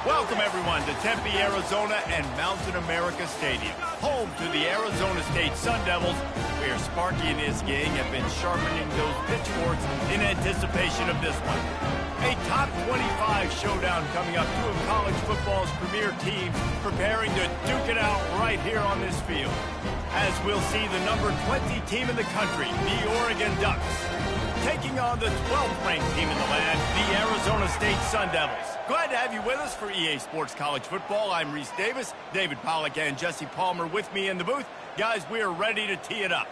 Welcome, everyone, to Tempe, Arizona and Mountain America Stadium, home to the Arizona State Sun Devils, where Sparky and his gang have been sharpening those pitchforks in anticipation of this one. A top 25 showdown coming up, two of college football's premier teams preparing to duke it out right here on this field. As we'll see the number 20 team in the country, the Oregon Ducks, taking on the 12th ranked team in the land, the Arizona State Sun Devils. Glad to have you with us for EA Sports College Football. I'm Reese Davis, David Pollack and Jesse Palmer with me in the booth. Guys, we are ready to tee it up.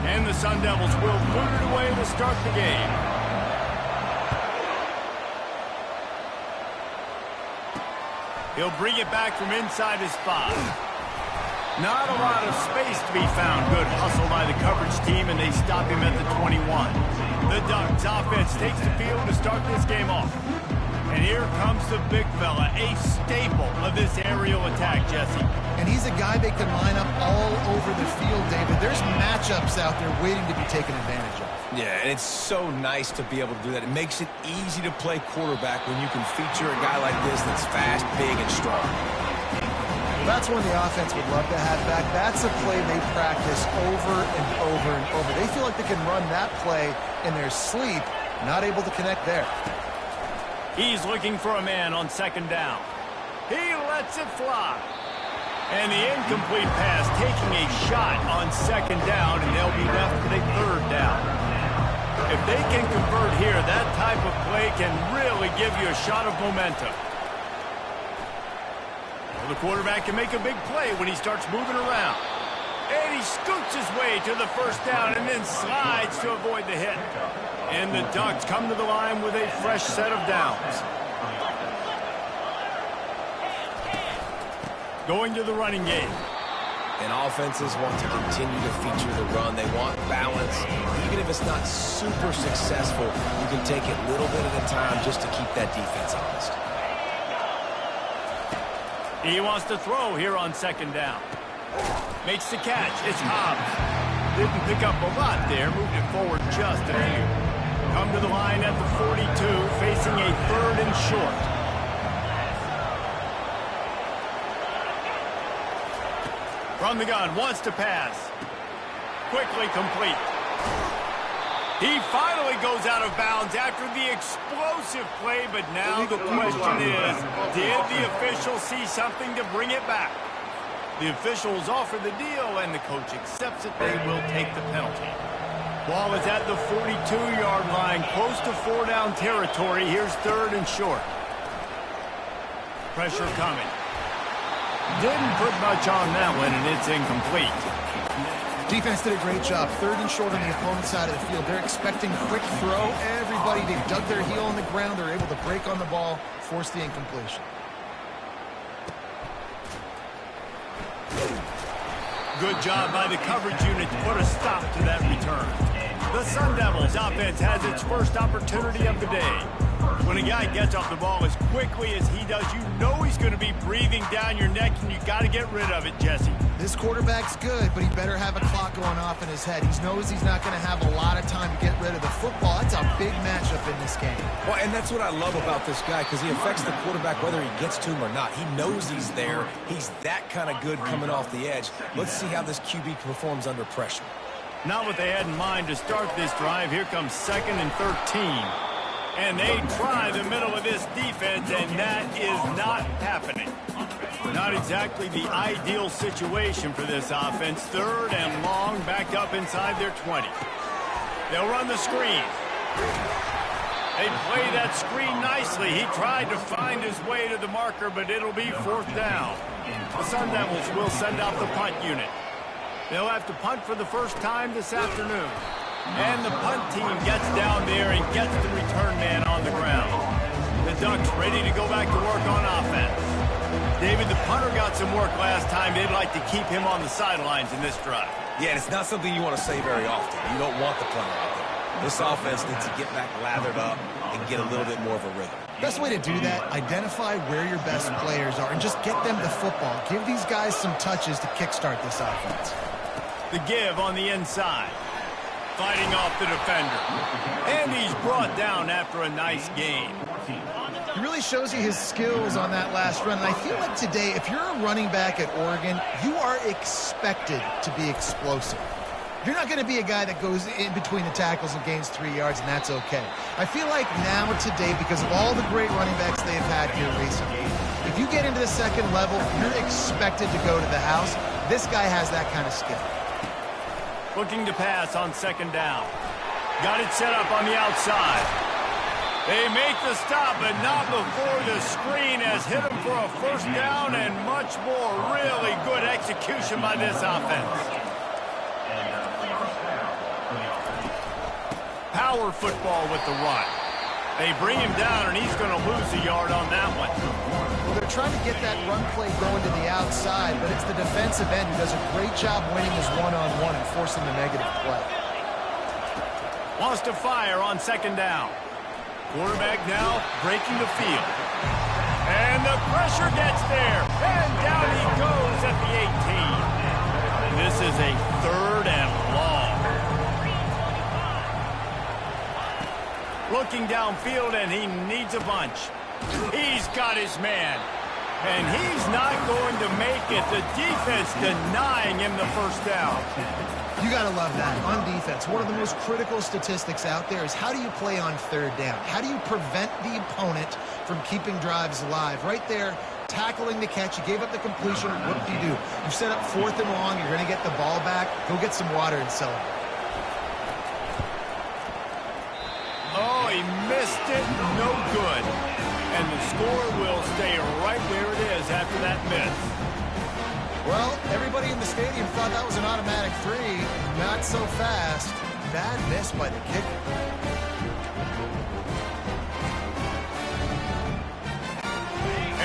And the Sun Devils will boot it away to start the game. He'll bring it back from inside his 5. Not a lot of space to be found. Good hustle by the coverage team, and they stop him at the 21. The Ducks offense takes the field to start this game off. And here comes the big fella, a staple of this aerial attack, Jesse. And he's a guy they can line up all over the field, David. There's matchups out there waiting to be taken advantage of. Yeah, and it's so nice to be able to do that. It makes it easy to play quarterback when you can feature a guy like this that's fast, big, and strong. That's one the offense would love to have back. That's a play they practice over and over and over. They feel like they can run that play in their sleep, not able to connect there. He's looking for a man on second down. He lets it fly. And the incomplete pass taking a shot on second down, and they'll be left with a third down. If they can convert here, that type of play can really give you a shot of momentum. The quarterback can make a big play when he starts moving around. And he scoots his way to the first down and then slides to avoid the hit. And the Ducks come to the line with a fresh set of downs. Going to the running game. And offenses want to continue to feature the run. They want balance. Even if it's not super successful, you can take it little bit at a time just to keep that defense honest. He wants to throw here on second down. Makes the catch. It's Hobbs. Didn't pick up a lot there. Moved it forward just a few. Come to the line at the 42, facing a third and short. From the gun, wants to pass. Quickly complete. He finally goes out of bounds after the explosive play, but now the question is, did the official see something to bring it back? The officials offer the deal, and the coach accepts it. They will take the penalty. Ball is at the 42-yard line, close to 4-down territory. Here's third and short. Pressure coming. Didn't put much on that one, and it's incomplete. Defense did a great job. Third and short on the opponent's side of the field. They're expecting quick throw. Everybody, they dug their heel on the ground. They're able to break on the ball, force the incompletion. Good job by the coverage unit to put a stop to that return. The Sun Devils offense has its first opportunity of the day. When a guy gets off the ball as quickly as he does, you know he's going to be breathing down your neck, and you got to get rid of it, Jesse. This quarterback's good, but he better have a clock going off in his head. He knows he's not going to have a lot of time to get rid of the football. It's a big matchup in this game. Well, and that's what I love about this guy, because he affects the quarterback whether he gets to him or not. He knows he's there. He's that kind of good coming off the edge. Let's see how this QB performs under pressure. Not what they had in mind to start this drive. Here comes 2nd and 13. And they try the middle of this defense, and that is not happening. Not exactly the ideal situation for this offense. Third and long, back up inside their 20. They'll run the screen. They play that screen nicely. He tried to find his way to the marker, but it'll be 4th down. The Sun Devils will send out the punt unit. They'll have to punt for the first time this afternoon. And the punt team gets down there and gets the return man on the ground. The Ducks ready to go back to work on offense. David, the punter got some work last time. They'd like to keep him on the sidelines in this drive. Yeah, and it's not something you want to say very often. You don't want the punter out there. This offense needs to get back lathered up and get a little bit more of a rhythm. Best way to do that, identify where your best players are and just get them the football. Give these guys some touches to kickstart this offense. The give on the inside. fighting off the defender. And he's brought down after a nice gain. He really shows you his skills on that last run. And I feel like today, if you're a running back at Oregon, you are expected to be explosive. You're not going to be a guy that goes in between the tackles and gains 3 yards, and that's okay. I feel like now today, because of all the great running backs they've had here recently, if you get into the second level, you're expected to go to the house. This guy has that kind of skill. Looking to pass on second down. Got it set up on the outside. They make the stop, but not before the screen has hit him for a first down and much more. Really good execution by this offense. Power football with the run. They bring him down, and he's going to lose a yard on that one. Well, they're trying to get that run play going to the outside, but it's the defensive end who does a great job winning his one-on-one and forcing the negative play. Wants to fire on second down. Quarterback now breaking the field. And the pressure gets there. And down he goes at the 18. This is a third and long. Looking downfield, and he needs a bunch. He's got his man. And he's not going to make it. The defense denying him the first down. You got to love that. On defense, one of the most critical statistics out there is how do you play on third down? How do you prevent the opponent from keeping drives alive? Right there, tackling the catch. You gave up the completion. What do? You set up fourth and long. You're going to get the ball back. Go get some water and celebrate. Oh, he missed it. No good. And the score will stay right where it is after that miss. Well, everybody in the stadium thought that was an automatic 3. Not so fast. Bad miss by the kicker.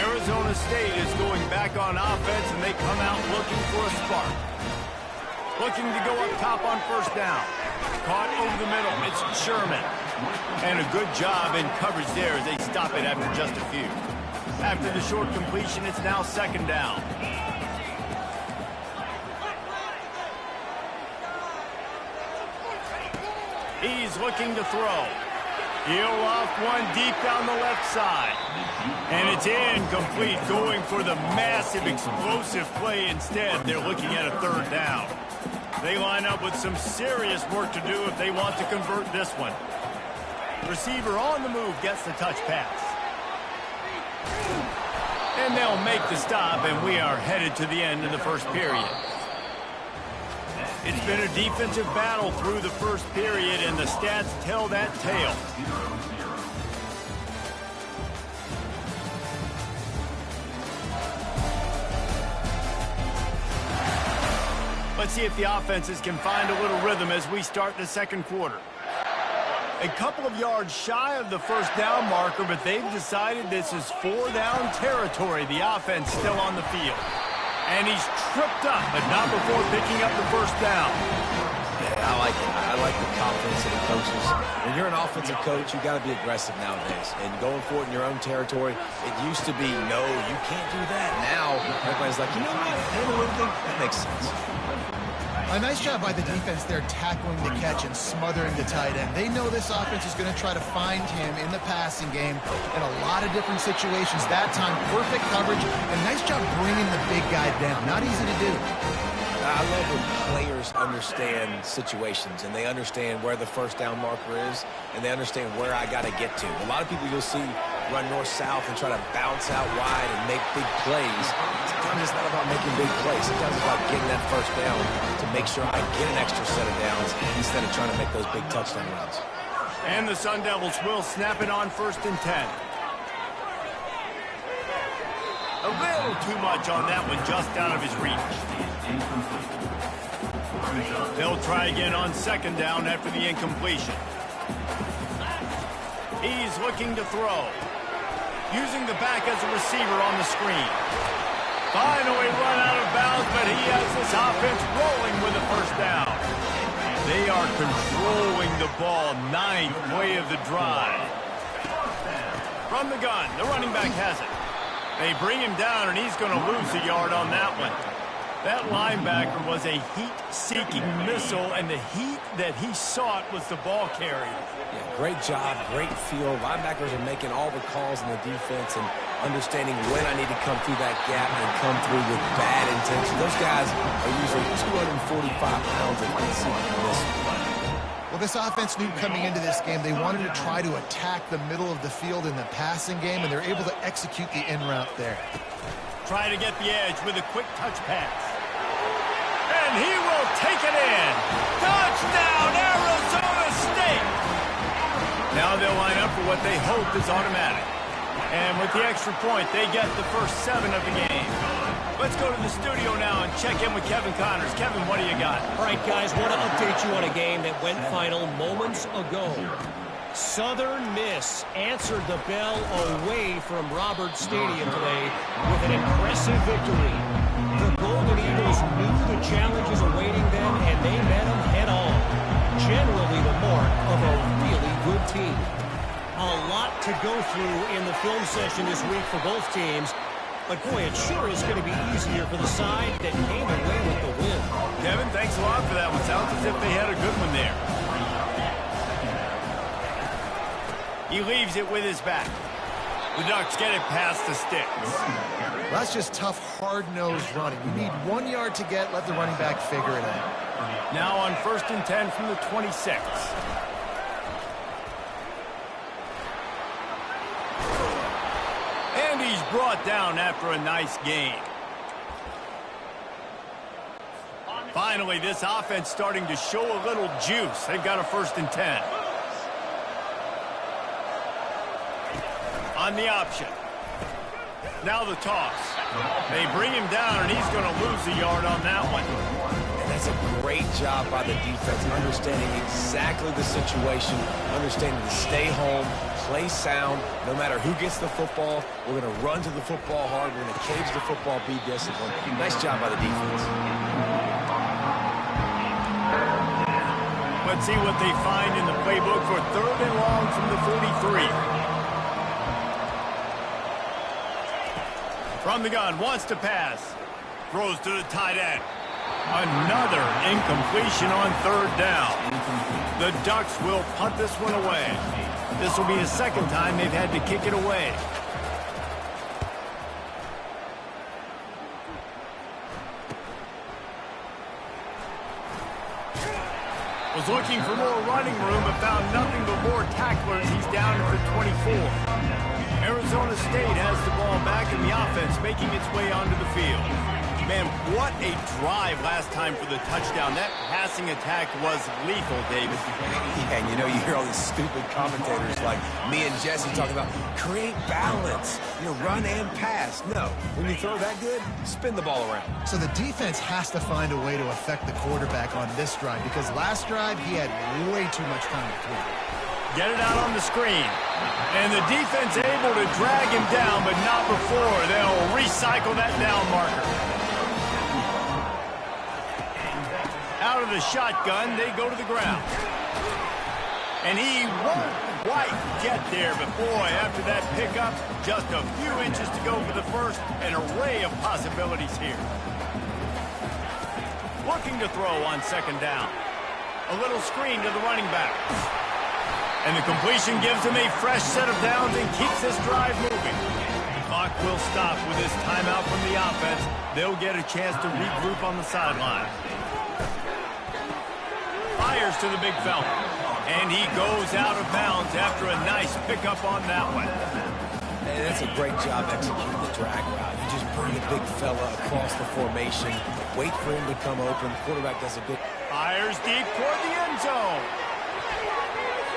Arizona State is going back on offense, and they come out looking for a spark. Looking to go up top on first down. Caught over the middle. It's Sherman. And a good job in coverage there as they stop it after just a few. After the short completion, it's now second down. He's looking to throw. He'll off one deep down the left side. And it's incomplete, going for the massive explosive play instead. They're looking at a third down. They line up with some serious work to do if they want to convert this one. Receiver on the move gets the touch pass. And they'll make the stop, and we are headed to the end of the first period. It's been a defensive battle through the first period, and the stats tell that tale. Let's see if the offenses can find a little rhythm as we start the second quarter. A couple of yards shy of the first down marker, but they've decided this is 4-down territory. The offense still on the field. And he's tripped up, but not before picking up the first down. Yeah, I like it. I like the confidence of the coaches. When you're an offensive coach, you got to be aggressive nowadays. And going for it in your own territory, it used to be, no, you can't do that. Now, everybody's like, you know what? That makes sense. A nice job by the defense there tackling the catch and smothering the tight end. They know this offense is going to try to find him in the passing game in a lot of different situations. That time, perfect coverage, and nice job bringing the big guy down. Not easy to do. I love when players understand situations, and they understand where the first down marker is, and they understand where I got to get to. A lot of people you'll see run north-south and try to bounce out wide and make big plays. Sometimes it's not about making big plays. Sometimes it's about getting that first down to make sure I get an extra set of downs instead of trying to make those big touchdown runs. And the Sun Devils will snap it on 1st and 10. A little too much on that one, just out of his reach. They'll try again on 2nd down after the incompletion. He's looking to throw. Using the back as a receiver on the screen. Finally run out of bounds, but he has this offense rolling with the first down. They are controlling the ball, 9th play of the drive. From the gun, the running back has it. They bring him down, and he's going to lose a yard on that one. That linebacker was a heat-seeking missile, and the heat that he sought was the ball carrier. Yeah, great job, great feel. Linebackers are making all the calls in the defense and understanding when I need to come through that gap and come through with bad intention. Those guys are usually 245 pounds of heat-seeking missile. Well, this offense knew coming into this game they wanted to try to attack the middle of the field in the passing game, and they're able to execute the in route there. Trying to get the edge with a quick touch pass. And he will take it in. Touchdown, Arizona State! Now they'll line up for what they hope is automatic. And with the extra point, they get the first 7 of the game. Let's go to the studio now and check in with Kevin Connors. Kevin, what do you got? All right, guys, want to update you on a game that went final moments ago. Southern Miss answered the bell away from Roberts Stadium today with an impressive victory. The Golden Eagles knew the challenges awaiting them, and they met them head-on. Generally the mark of a really good team. A lot to go through in the film session this week for both teams, but boy, it sure is going to be easier for the side that came away with the win. Kevin, thanks a lot for that one. Sounds as if they had a good one there. He leaves it with his back. The Ducks get it past the sticks. Well, that's just tough, hard-nosed running. You need 1 yard to get, let the running back figure it out. Now on 1st and 10 from the 26. And he's brought down after a nice gain. Finally, this offense starting to show a little juice. They've got a 1st and 10. On the option. Now the toss. They bring him down, and he's going to lose a yard on that one. And that's a great job by the defense, understanding exactly the situation, understanding to stay home, play sound. No matter who gets the football, we're going to run to the football hard. We're going to cage the football, be disciplined. Nice job by the defense. Let's see what they find in the playbook for 3rd and long from the 43. From the gun, wants to pass. Throws to the tight end. Another incompletion on 3rd down. The Ducks will punt this one away. This will be the 2nd time they've had to kick it away. Was looking for more running room, but found nothing but more tacklers. He's down at the 24. Arizona State has the ball back in the offense, making its way onto the field. Man, what a drive last time for the touchdown. That passing attack was lethal, David. Yeah, and you know, you hear all these stupid commentators like me and Jesse talking about create balance, run and pass. No, when you throw that good, spin the ball around. So the defense has to find a way to affect the quarterback on this drive, because last drive he had way too much time to throw. Get it out on the screen. And the defense able to drag him down, but not before they'll recycle that down marker. Out of the shotgun, they go to the ground. And he won't quite get there, but boy, after that pickup, just a few inches to go for the first. An array of possibilities here. Looking to throw on 2nd down. A little screen to the running back. And the completion gives him a fresh set of downs and keeps this drive moving. The clock will stop with this timeout from the offense. They'll get a chance to regroup on the sideline. Fires to the big fella. And he goes out of bounds after a nice pickup on that one. And that's a great job executing the drag route. You just bring the big fella across the formation, wait for him to come open. Quarterback does a good... Fires deep toward the end zone.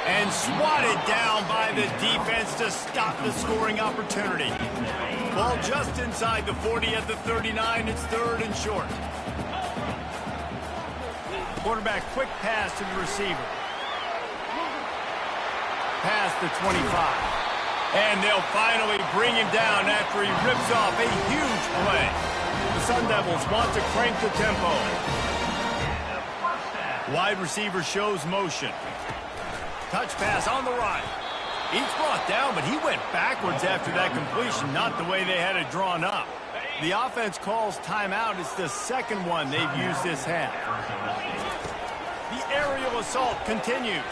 And swatted down by the defense to stop the scoring opportunity. Ball just inside the 40 at the 39. It's 3rd and short. Quarterback quick pass to the receiver. Past the 25. And they'll finally bring him down after he rips off a huge play. The Sun Devils want to crank the tempo. Wide receiver shows motion. Touch pass on the right. He's brought down, but he went backwards after that completion, not the way they had it drawn up. The offense calls timeout. It's the second one they've used this half. The aerial assault continues.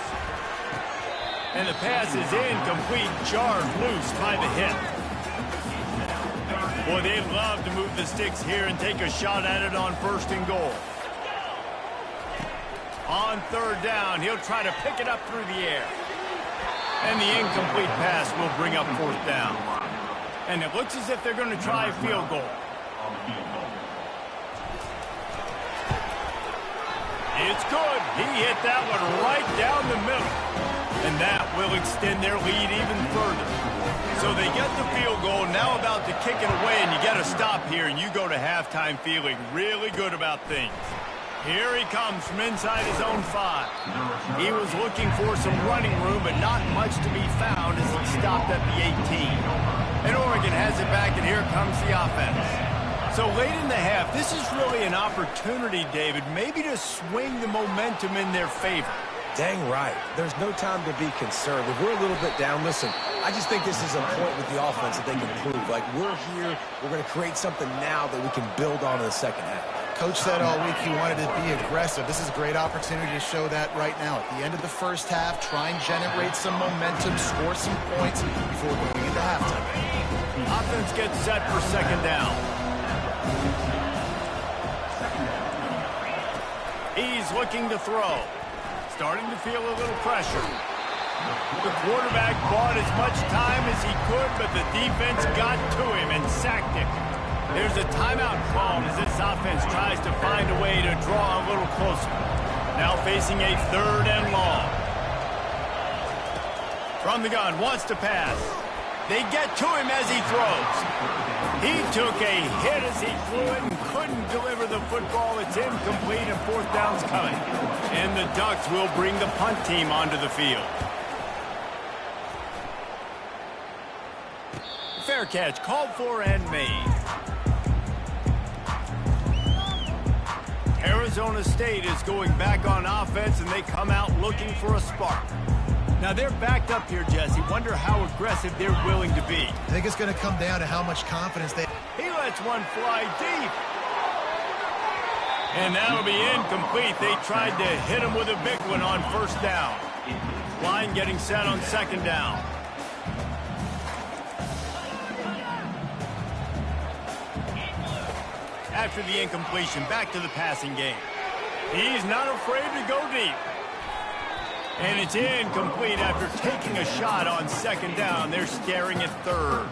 And the pass is incomplete, jarred loose by the hip. Boy, they'd love to move the sticks here and take a shot at it on 1st and goal. On 3rd down, he'll try to pick it up through the air. And the incomplete pass will bring up 4th down. And it looks as if they're going to try a field goal. It's good. He hit that one right down the middle. And that will extend their lead even further. So they get the field goal, now about to kick it away, and you get a stop here, and you go to halftime feeling really good about things. Here he comes from inside his own 5. He was looking for some running room, but not much to be found as he stopped at the 18. And Oregon has it back, and here comes the offense. So late in the half, this is really an opportunity, David, maybe to swing the momentum in their favor. Dang right. There's no time to be concerned. If we're a little bit down, listen, I just think this is a point with the offense that they can prove. Like, we're here, we're going to create something now that we can build on in the second half. Coach said all week he wanted to be aggressive. This is a great opportunity to show that right now. At the end of the first half, try and generate some momentum, score some points before going into halftime. Offense gets set for 2nd down. He's looking to throw. Starting to feel a little pressure. The quarterback bought as much time as he could, but the defense got to him and sacked him. There's a timeout called as this offense tries to find a way to draw a little closer. Now facing a 3rd and long. From the gun, wants to pass. They get to him as he throws. He took a hit as he threw it and couldn't deliver the football. It's incomplete and 4th down's coming. And the Ducks will bring the punt team onto the field. Fair catch called for and made. Arizona State is going back on offense, and they come out looking for a spark. Now, they're backed up here, Jesse. Wonder how aggressive they're willing to be. I think it's going to come down to how much confidence they... He lets one fly deep. And that'll be incomplete. They tried to hit him with a big one on 1st down. Line getting set on 2nd down. After the incompletion, back to the passing game. He's not afraid to go deep. And it's incomplete after taking a shot on 2nd down. They're staring at 3rd.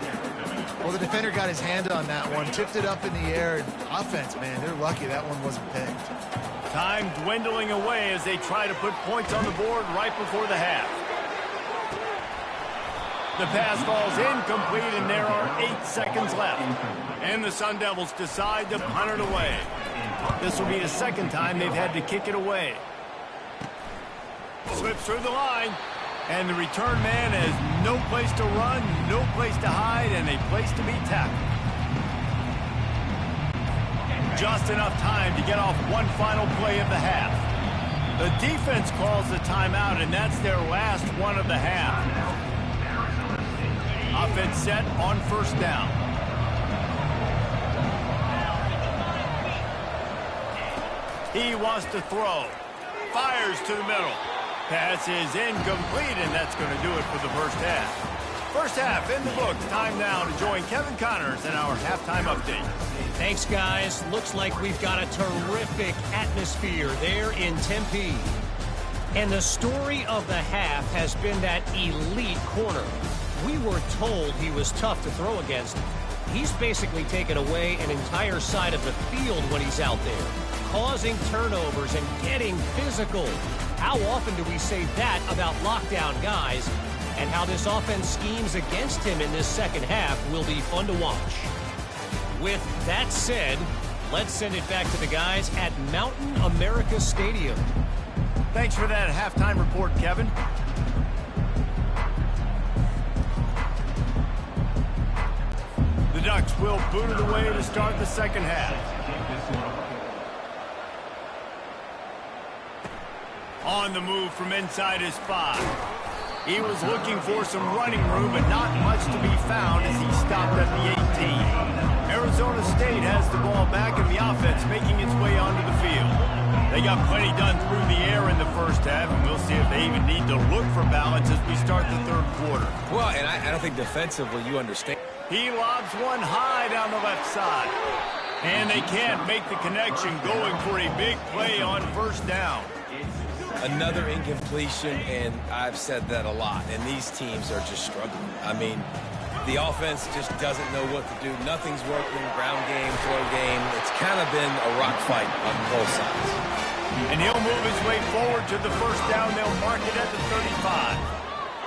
Well, the defender got his hand on that one, tipped it up in the air. Offense, man, they're lucky that one wasn't picked. Time dwindling away as they try to put points on the board right before the half. The pass falls incomplete, and there are 8 seconds left. And the Sun Devils decide to punt it away. This will be the 2nd time they've had to kick it away. Slips through the line, and the return man has no place to run, no place to hide, and a place to be tackled. Just enough time to get off one final play of the half. The defense calls the timeout, and that's their last one of the half. Offense set on 1st down. He wants to throw. Fires to the middle. Pass is incomplete, and that's going to do it for the first half. First half in the books. Time now to join Kevin Connors in our halftime update. Thanks, guys. Looks like we've got a terrific atmosphere there in Tempe. And the story of the half has been that elite corner. We were told he was tough to throw against. He's basically taken away an entire side of the field when he's out there, causing turnovers and getting physical. How often do we say that about lockdown guys? And how this offense schemes against him in this second half will be fun to watch. With that said, let's send it back to the guys at Mountain America Stadium. Thanks for that halftime report, Kevin. The Ducks will boot it away to start the second half. On the move from inside his 5. He was looking for some running room, but not much to be found as he stopped at the 18. Arizona State has the ball back and the offense making its way onto the field. They got plenty done through the air in the first half, and we'll see if they even need to look for balance as we start the third quarter. Well, and I don't think defensively you understand. He lobs one high down the left side. And they can't make the connection, going for a big play on first down. Another incompletion, and I've said that a lot, and these teams are just struggling. I mean, the offense just doesn't know what to do. Nothing's working, ground game, throw game. It's kind of been a rock fight on both sides. And he'll move his way forward to the first down. They'll mark it at the 35.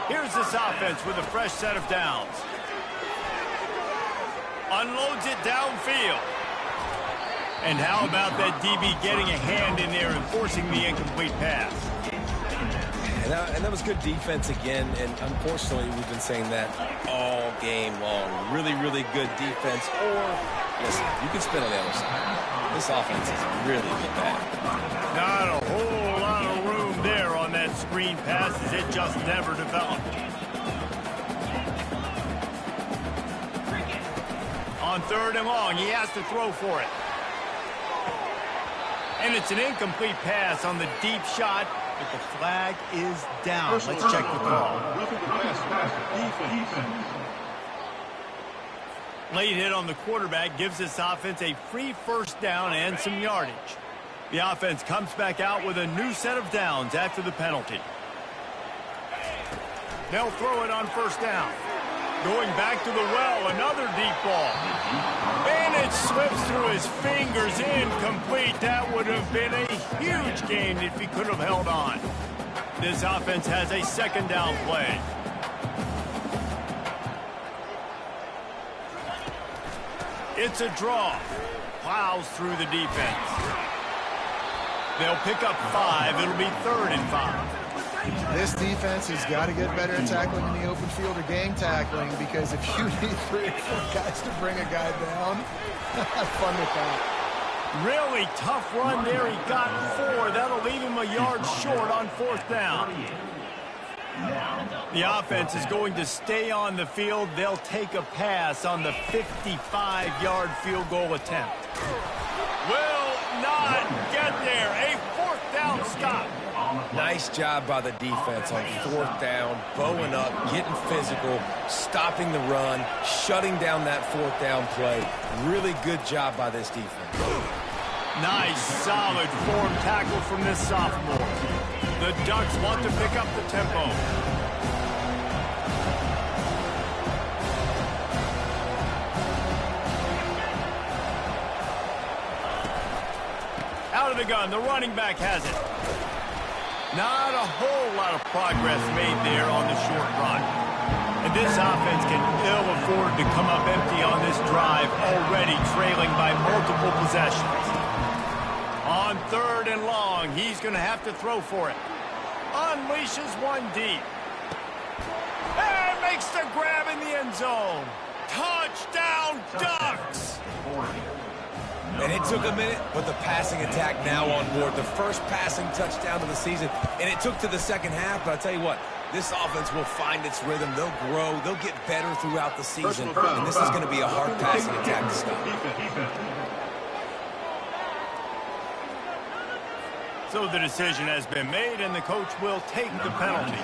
Here's this offense with a fresh set of downs. Unloads it downfield. And how about that DB getting a hand in there and forcing the incomplete pass? And that was good defense again, and unfortunately we've been saying that all game long. Really, really good defense. Or, listen, you can spin on the other side. This offense is really good bad. Not a whole lot of room there on that screen pass as it just never developed. On third and long, he has to throw for it. And it's an incomplete pass on the deep shot, but the flag is down. Let's check the call. Late hit on the quarterback gives this offense a free first down and some yardage. The offense comes back out with a new set of downs after the penalty. They'll throw it on first down. Going back to the well, another deep ball. And it slips through his fingers, incomplete. That would have been a huge gain if he could have held on. This offense has a second down play. It's a draw. Plows through the defense. They'll pick up 5. It'll be 3rd and 5. This defense has got to get better at tackling in the open field or gang tackling, because if you need 3 or 4 guys to bring a guy down, have fun with that. Really tough run there. He got 4. That'll leave him a yard short on 4th down. The offense is going to stay on the field. They'll take a pass on the 55-yard field goal attempt. Will not get there. A 4th down stop. Nice job by the defense on 4th down, bowing up, getting physical, stopping the run, shutting down that 4th down play. Really good job by this defense. Nice, solid form tackle from this sophomore. The Ducks want to pick up the tempo. Out of the gun, the running back has it. Not a whole lot of progress made there on the short run. And this offense can ill afford to come up empty on this drive, already trailing by multiple possessions. On 3rd and long, he's going to have to throw for it. Unleashes one deep. And makes the grab in the end zone. Touchdown, Ducks! And it took a minute, but the passing attack now on board. The first passing touchdown of the season, and it took to the second half, but I'll tell you what, this offense will find its rhythm. They'll grow. They'll get better throughout the season, and this is going to be a hard passing attack to stop. So the decision has been made, and the coach will take the penalty.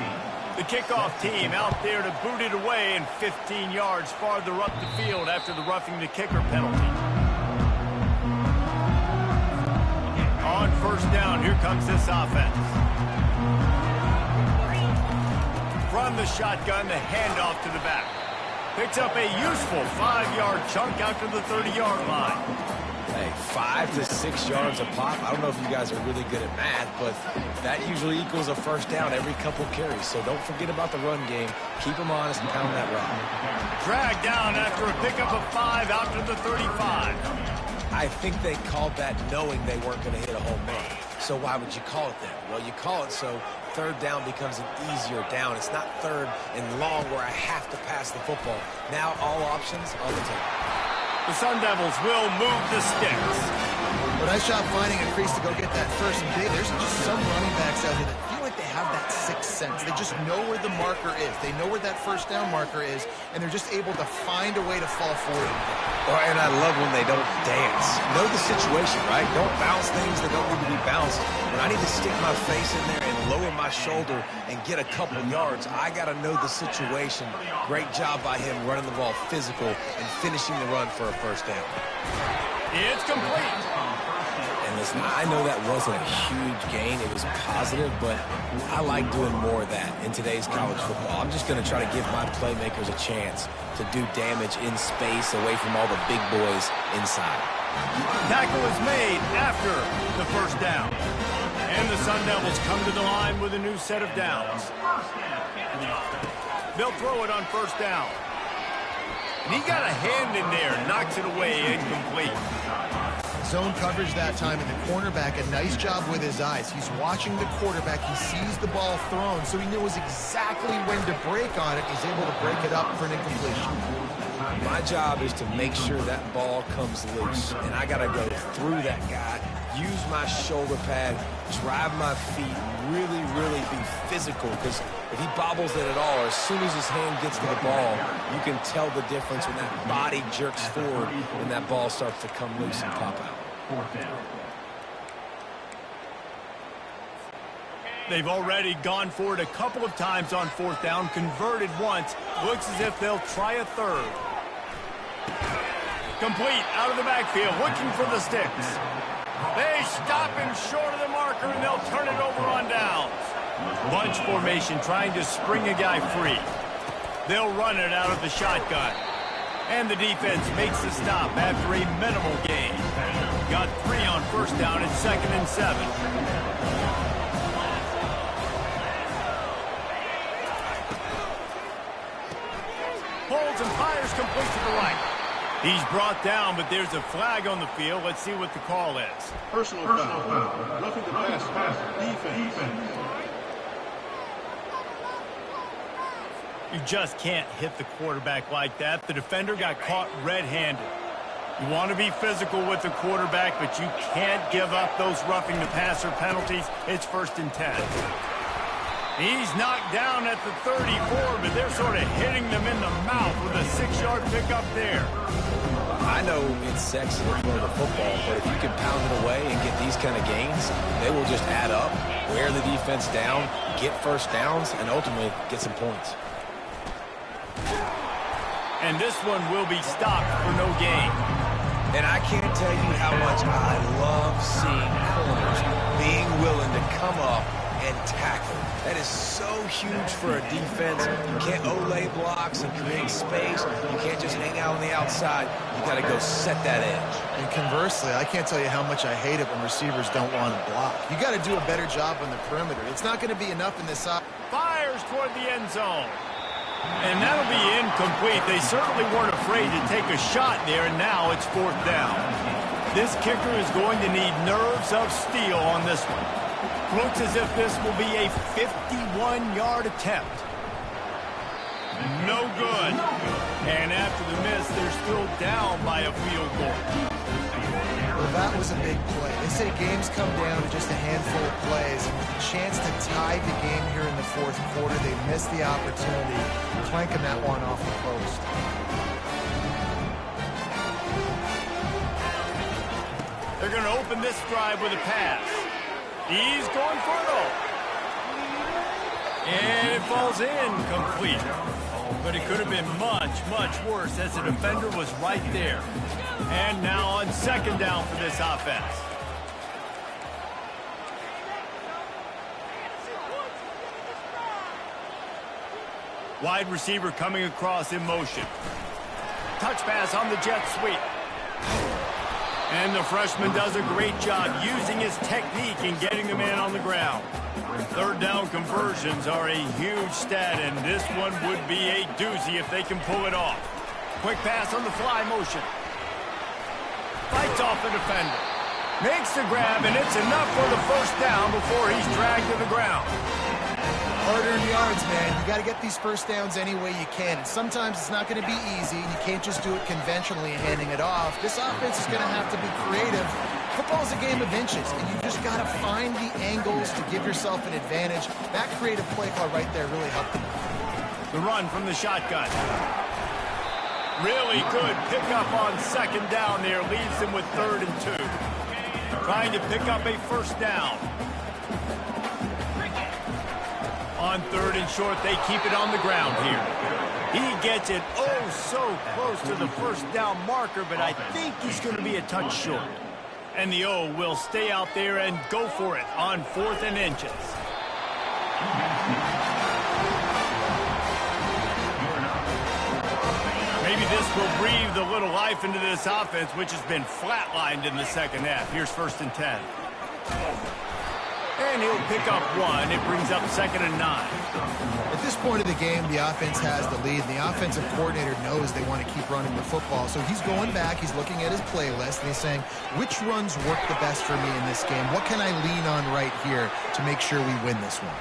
The kickoff team out there to boot it away and 15 yards farther up the field after the roughing the kicker penalty. On first down, here comes this offense. From the shotgun, the handoff to the back. Picks up a useful 5-yard chunk out to the 30-yard line. Hey, 5 to 6 yards a pop. I don't know if you guys are really good at math, but that usually equals a first down every couple carries. So don't forget about the run game. Keep them honest and pound that rock. Dragged down after a pickup of 5 out to the 35. I think they called that knowing they weren't going to hit a home run. So why would you call it that? Well, you call it so 3rd down becomes an easier down. It's not 3rd and long where I have to pass the football. Now all options on the table. The Sun Devils will move the sticks. But I shot finding a crease to go get that first and big. There's just some running backs out there that feel like they have that sixth sense. They just know where the marker is. They know where that first down marker is, and they're just able to find a way to fall forward. And I love when they don't dance. Know the situation, right? Don't bounce things that don't need to be bounced. When I need to stick my face in there and lower my shoulder and get a couple yards, I got to know the situation. Great job by him running the ball physical and finishing the run for a first down. It's complete. And listen, I know that wasn't a huge gain. It was positive, but I like doing more of that in today's college football. I'm just going to try to give my playmakers a chance to do damage in space away from all the big boys inside. Tackle is made after the first down. And the Sun Devils come to the line with a new set of downs. They'll throw it on first down. And he got a hand in there, knocks it away, incomplete. Zone coverage that time, and the cornerback, a nice job with his eyes. He's watching the quarterback. He sees the ball thrown, so he knows exactly when to break on it. He's able to break it up for an incompletion. My job is to make sure that ball comes loose, and I got to go through that guy, use my shoulder pad, drive my feet, really, really be physical, because if he bobbles it at all, or as soon as his hand gets to the ball, you can tell the difference when that body jerks forward and that ball starts to come loose and pop out. They've already gone for it a couple of times on fourth down, converted once. Looks as if they'll try a third. Complete out of the backfield, looking for the sticks. They stop him short of the marker, and they'll turn it over on downs. Bunch formation trying to spring a guy free. They'll run it out of the shotgun. And the defense makes the stop after a minimal gain. Got 3 on first down and 2nd and 7. Holds and fires complete to the right. He's brought down, but there's a flag on the field. Let's see what the call is. Personal foul. Roughing the pass. Defense. You just can't hit the quarterback like that. The defender got caught red-handed. You want to be physical with the quarterback, but you can't give up those roughing the passer penalties. It's 1st and 10. He's knocked down at the 34, but they're sort of hitting them in the mouth with a 6-yard pickup there. I know it's sexy to throw the football, but if you can pound it away and get these kind of gains, they will just add up, wear the defense down, get first downs, and ultimately get some points. And this one will be stopped for no gain. And I can't tell you how much I love seeing corners being willing to come up and tackle. That is so huge for a defense. You can't olay blocks and create space. You can't just hang out on the outside. You got to go set that edge. And conversely, I can't tell you how much I hate it when receivers don't want to block. You got to do a better job on the perimeter. It's not going to be enough in this side. Fires toward the end zone. And that'll be incomplete. They certainly weren't afraid to take a shot there, and now it's 4th down. This kicker is going to need nerves of steel on this one. Looks as if this will be a 51-yard attempt. No good. And after the miss, they're still down by a field goal. Well, that was a big play. They say games come down to just a handful of plays. And with a chance to tie the game here in the 4th quarter, they missed the opportunity, clanking that one off the post. They're going to open this drive with a pass. He's going for it all. And it falls incomplete. But it could have been much, much worse as the defender was right there. And now on 2nd down for this offense. Wide receiver coming across in motion. Touch pass on the jet sweep. And the freshman does a great job using his technique and getting the man on the ground. 3rd down conversions are a huge stat, and this one would be a doozy if they can pull it off. Quick pass on the fly motion. Fights off the defender. Makes the grab, and it's enough for the 1st down before he's dragged to the ground. Hard-earned yards, man. You got to get these first downs any way you can. And sometimes it's not going to be easy, and you can't just do it conventionally and handing it off. This offense is going to have to be creative, Football is a game of inches, and you just got to find the angles to give yourself an advantage. That creative play call right there really helped them. The run from the shotgun. Really good pickup on second down there. Leaves them with 3rd and 2. Trying to pick up a first down. On 3rd and short, they keep it on the ground here. He gets it oh so close to the first down marker, but I think he's going to be a touch short. And the O will stay out there and go for it on 4th and inches. Maybe this will breathe a little life into this offense, which has been flatlined in the second half. Here's 1st and 10. And he'll pick up 1. It brings up 2nd and 9. At this point of the game, the offense has the lead, and the offensive coordinator knows they want to keep running the football. So he's going back, he's looking at his playlist, and he's saying, which runs work the best for me in this game? What can I lean on right here to make sure we win this one?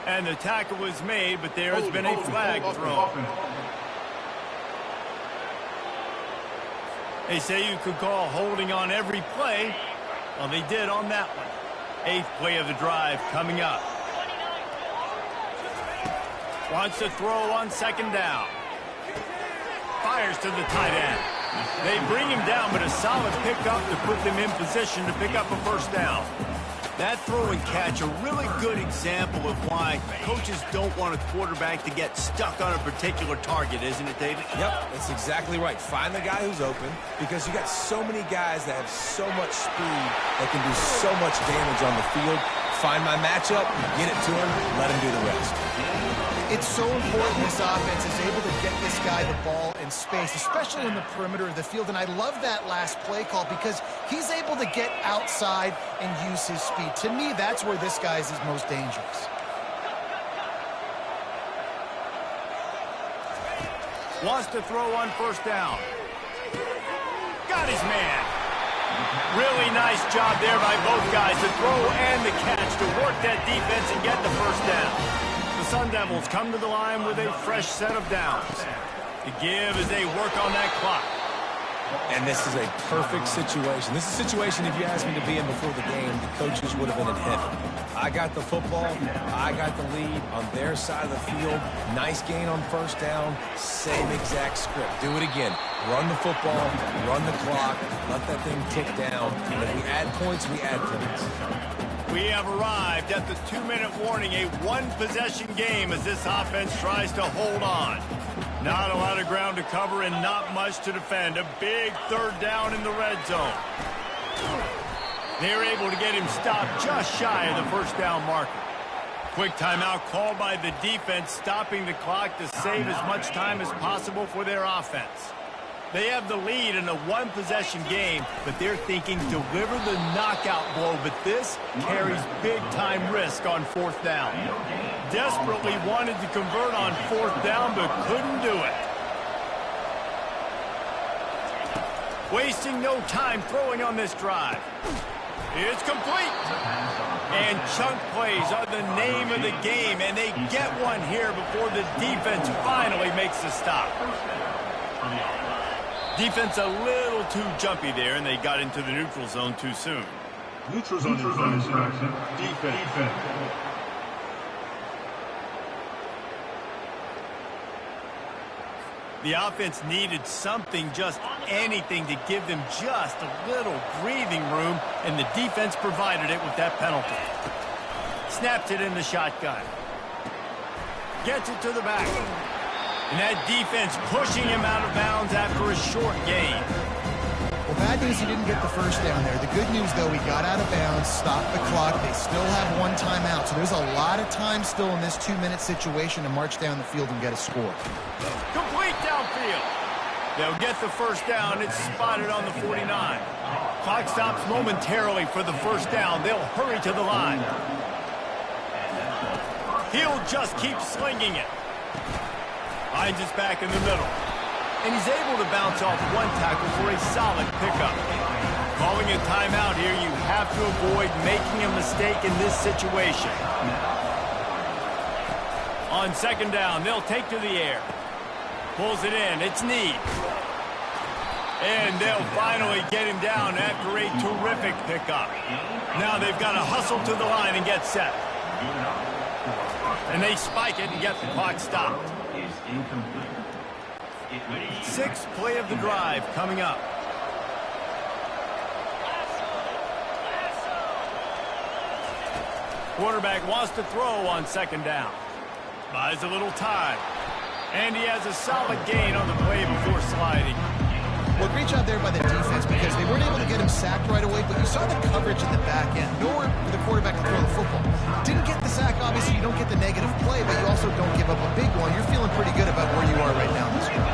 And the tackle was made, but there has been a flag thrown. They say you could call holding on every play. Well, they did on that one. 8th play of the drive coming up. Wants to throw on 2nd down. Fires to the tight end. They bring him down, but a solid pickup to put them in position to pick up a first down. That throw and catch, a really good example of why coaches don't want a quarterback to get stuck on a particular target, isn't it, David? Yep, that's exactly right. Find the guy who's open, because you got so many guys that have so much speed that can do so much damage on the field. Find my matchup, get it to him, let him do the rest. It's so important this offense is able to get this guy the ball in space, especially in the perimeter of the field. And I love that last play call because he's able to get outside and use his speed. To me, that's where this guy is his most dangerous. Wants to throw on 1st down. Got his man. Really nice job there by both guys, the throw and the catch to work that defense and get the first down. The Sun Devils come to the line with a fresh set of downs. The give as they work on that clock. And this is a perfect situation. This is a situation, if you asked me to be in before the game, the coaches would have been in heaven. I got the football. I got the lead on their side of the field. Nice gain on 1st down. Same exact script. Do it again. Run the football, run the clock, let that thing tick down. And if we add points, we add points. We have arrived at the 2-minute warning, a 1-possession game as this offense tries to hold on. Not a lot of ground to cover and not much to defend. A big 3rd down in the red zone. They're able to get him stopped just shy of the first down marker. Quick timeout called by the defense, stopping the clock to save as much time as possible for their offense. They have the lead in a 1-possession game, but they're thinking deliver the knockout blow, but this carries big-time risk on 4th down. Desperately wanted to convert on 4th down, but couldn't do it. Wasting no time throwing on this drive. It's complete. And chunk plays are the name of the game, and they get one here before the defense finally makes the stop. Defense a little too jumpy there, and they got into the neutral zone too soon. Neutral zone infraction. Defense. The offense needed something, just anything, to give them just a little breathing room, and the defense provided it with that penalty. Snapped it in the shotgun. Gets it to the back. And that defense pushing him out of bounds after a short gain. Well, bad news he didn't get the first down there. The good news, though, he got out of bounds, stopped the clock. They still have 1 timeout, so there's a lot of time still in this 2-minute situation to march down the field and get a score. Complete downfield. They'll get the first down. It's spotted on the 49. Clock stops momentarily for the first down. They'll hurry to the line. He'll just keep slinging it. Finds his back in the middle. And he's able to bounce off 1 tackle for a solid pickup. Calling a timeout here, you have to avoid making a mistake in this situation. On 2nd down, they'll take to the air. Pulls it in. It's Need. And they'll finally get him down after a terrific pickup. Now they've got to hustle to the line and get set. And they spike it and get the clock stopped. Sixth play of the drive coming up. Quarterback wants to throw on second down. Buys a little time. And he has a solid gain on the play before sliding. Well, great job there by the defense because they weren't able to get him sacked right away, but you saw the coverage in the back end. Nowhere for the quarterback to throw the football. Didn't get the sack, obviously. You don't get the negative play, but you also don't give up a big one. You're feeling pretty good about where you are right now in this game.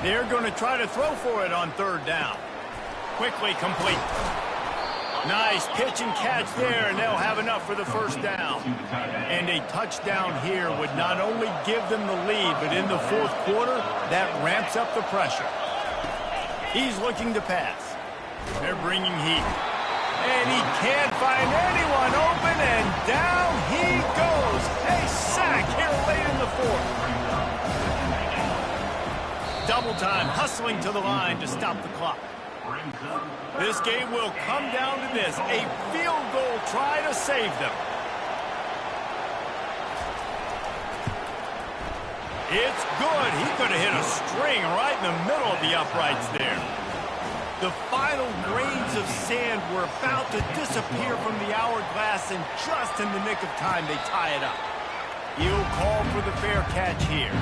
They're going to try to throw for it on third down. Quickly complete. Nice pitch and catch there, and they'll have enough for the first down. And a touchdown here would not only give them the lead, but in the fourth quarter, that ramps up the pressure. He's looking to pass. They're bringing heat. And he can't find anyone open, and down he goes. A sack here late in the fourth. Double time, hustling to the line to stop the clock. This game will come down to this, a field goal try to save them. It's good. He could have hit a string right in the middle of the uprights there. The final grains of sand were about to disappear from the hourglass, and just in the nick of time, they tie it up. He'll call for the fair catch here.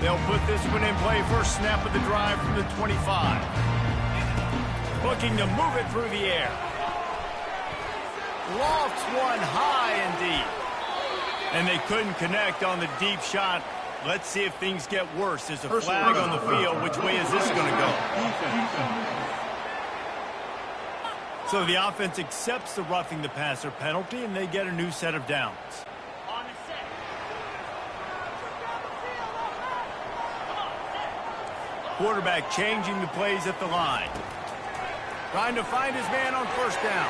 They'll put this one in play. First snap of the drive from the 25. Looking to move it through the air. Lofts one high and deep. And they couldn't connect on the deep shot. Let's see if things get worse. There's a flag on the field. Which way is this going to go? So the offense accepts the roughing the passer penalty, and they get a new set of downs. Quarterback changing the plays at the line. Trying to find his man on first down.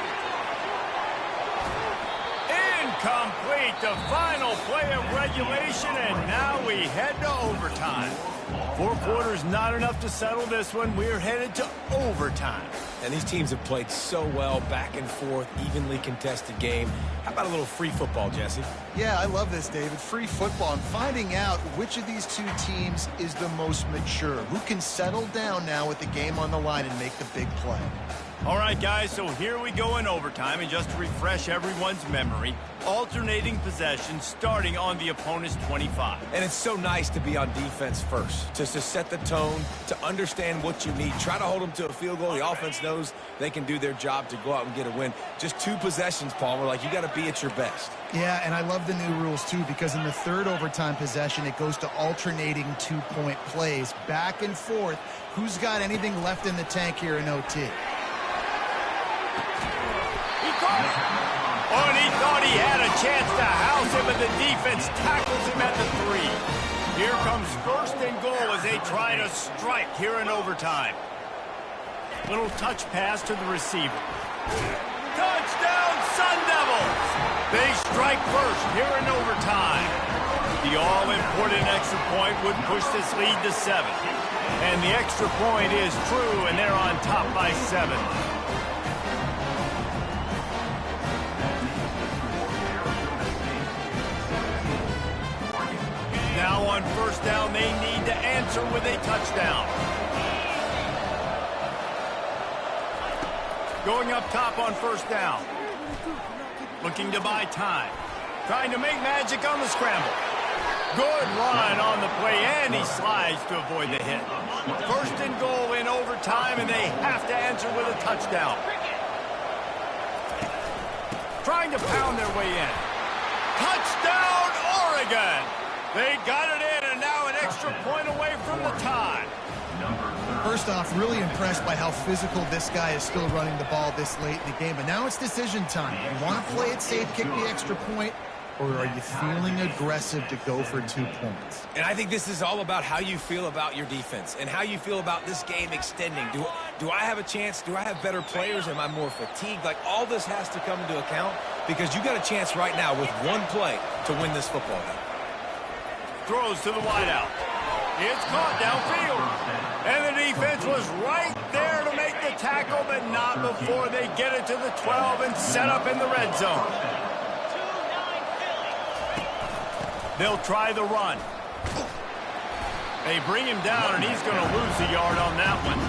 Incomplete. The final play of regulation, and now we head to overtime. 4 quarters not enough to settle this one. We're headed to overtime. And these teams have played so well, back and forth, evenly contested game. How about a little free football, Jesse? Yeah, I love this, David. Free football. I'm finding out which of these two teams is the most mature. Who can settle down now with the game on the line and make the big play. All right, guys, so here we go in overtime. And just to refresh everyone's memory, alternating possession starting on the opponent's 25. And it's so nice to be on defense first, just to set the tone, to understand what you need. Try to hold them to a field goal. The offense knows they can do their job to go out and get a win. Just 2 possessions, Palmer. Like, you got to be at your best. Yeah, and I love the new rules, too, because in the third overtime possession, it goes to alternating 2-point plays. Back and forth. Who's got anything left in the tank here in OT? Oh, and he thought he had a chance to house him, and the defense tackles him at the 3. Here comes first and goal as they try to strike here in overtime. Little touch pass to the receiver. Touchdown, Sun Devils! They strike first here in overtime. The all-important extra point would push this lead to 7. And the extra point is true, and they're on top by 7. Now on first down, they need to answer with a touchdown. Going up top on first down. Looking to buy time. Trying to make magic on the scramble. Good run on the play, and he slides to avoid the hit. First and goal in overtime, and they have to answer with a touchdown. Trying to pound their way in. Touchdown, Oregon! They got it in, and now an extra point away from the tie. First off, really impressed by how physical this guy is still running the ball this late in the game. But now it's decision time. You want to play it safe, kick the extra point, or are you feeling aggressive to go for 2 points? And I think this is all about how you feel about your defense and how you feel about this game extending. Do I have a chance? Do I have better players? Am I more fatigued? Like, all this has to come into account because you got a chance right now with one play to win this football game. Throws to the wideout. It's caught downfield. And the defense was right there to make the tackle, but not before they get it to the 12 and set up in the red zone. They'll try the run. They bring him down, and he's going to lose a yard on that one.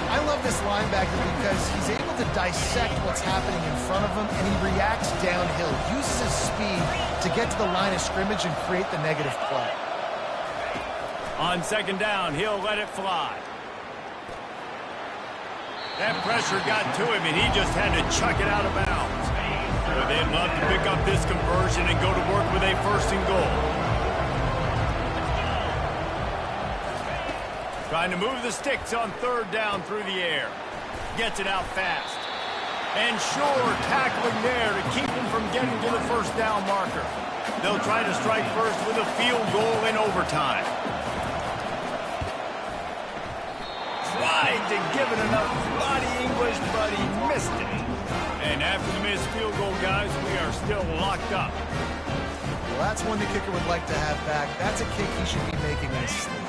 I love this linebacker because he's able to dissect what's happening in front of him, and he reacts downhill, uses his speed to get to the line of scrimmage and create the negative play. On second down, he'll let it fly. That pressure got to him, and he just had to chuck it out of bounds. But they'd love to pick up this conversion and go to work with a first and goal. Trying to move the sticks on third down through the air. Gets it out fast. And sure, tackling there to keep him from getting to the first down marker. They'll try to strike first with a field goal in overtime. Tried to give it enough body English, but he missed it. And after the missed field goal, guys, we are still locked up. Well, that's one the kicker would like to have back. That's a kick he should be making in his sleep.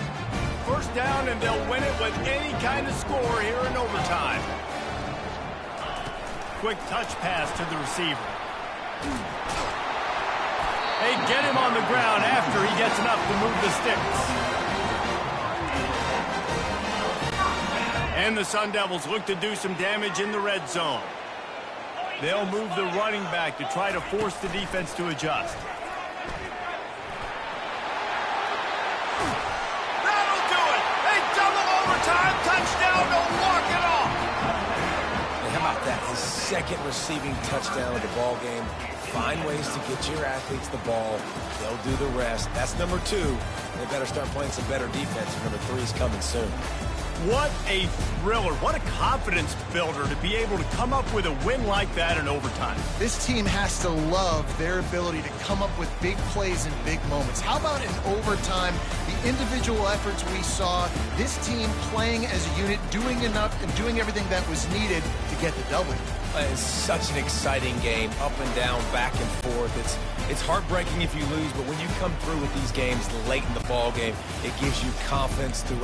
First down, and they'll win it with any kind of score here in overtime. Quick touch pass to the receiver. They get him on the ground after he gets enough to move the sticks. And the Sun Devils look to do some damage in the red zone. They'll move the running back to try to force the defense to adjust. That'll do it! They double overtime, touchdown, they'll walk it off! And how about that? His second receiving touchdown of the ball game. Find ways to get your athletes the ball. They'll do the rest. That's number 2. They better start playing some better defense. Number 3 is coming soon. What a thriller. What a confidence builder to be able to come up with a win like that in overtime. This team has to love their ability to come up with big plays in big moments. How about in overtime, the individual efforts we saw, this team playing as a unit, doing enough and doing everything that was needed to get the W. It's such an exciting game, up and down, back and forth. It's heartbreaking if you lose, but when you come through with these games late in the ball game, it gives you confidence throughout.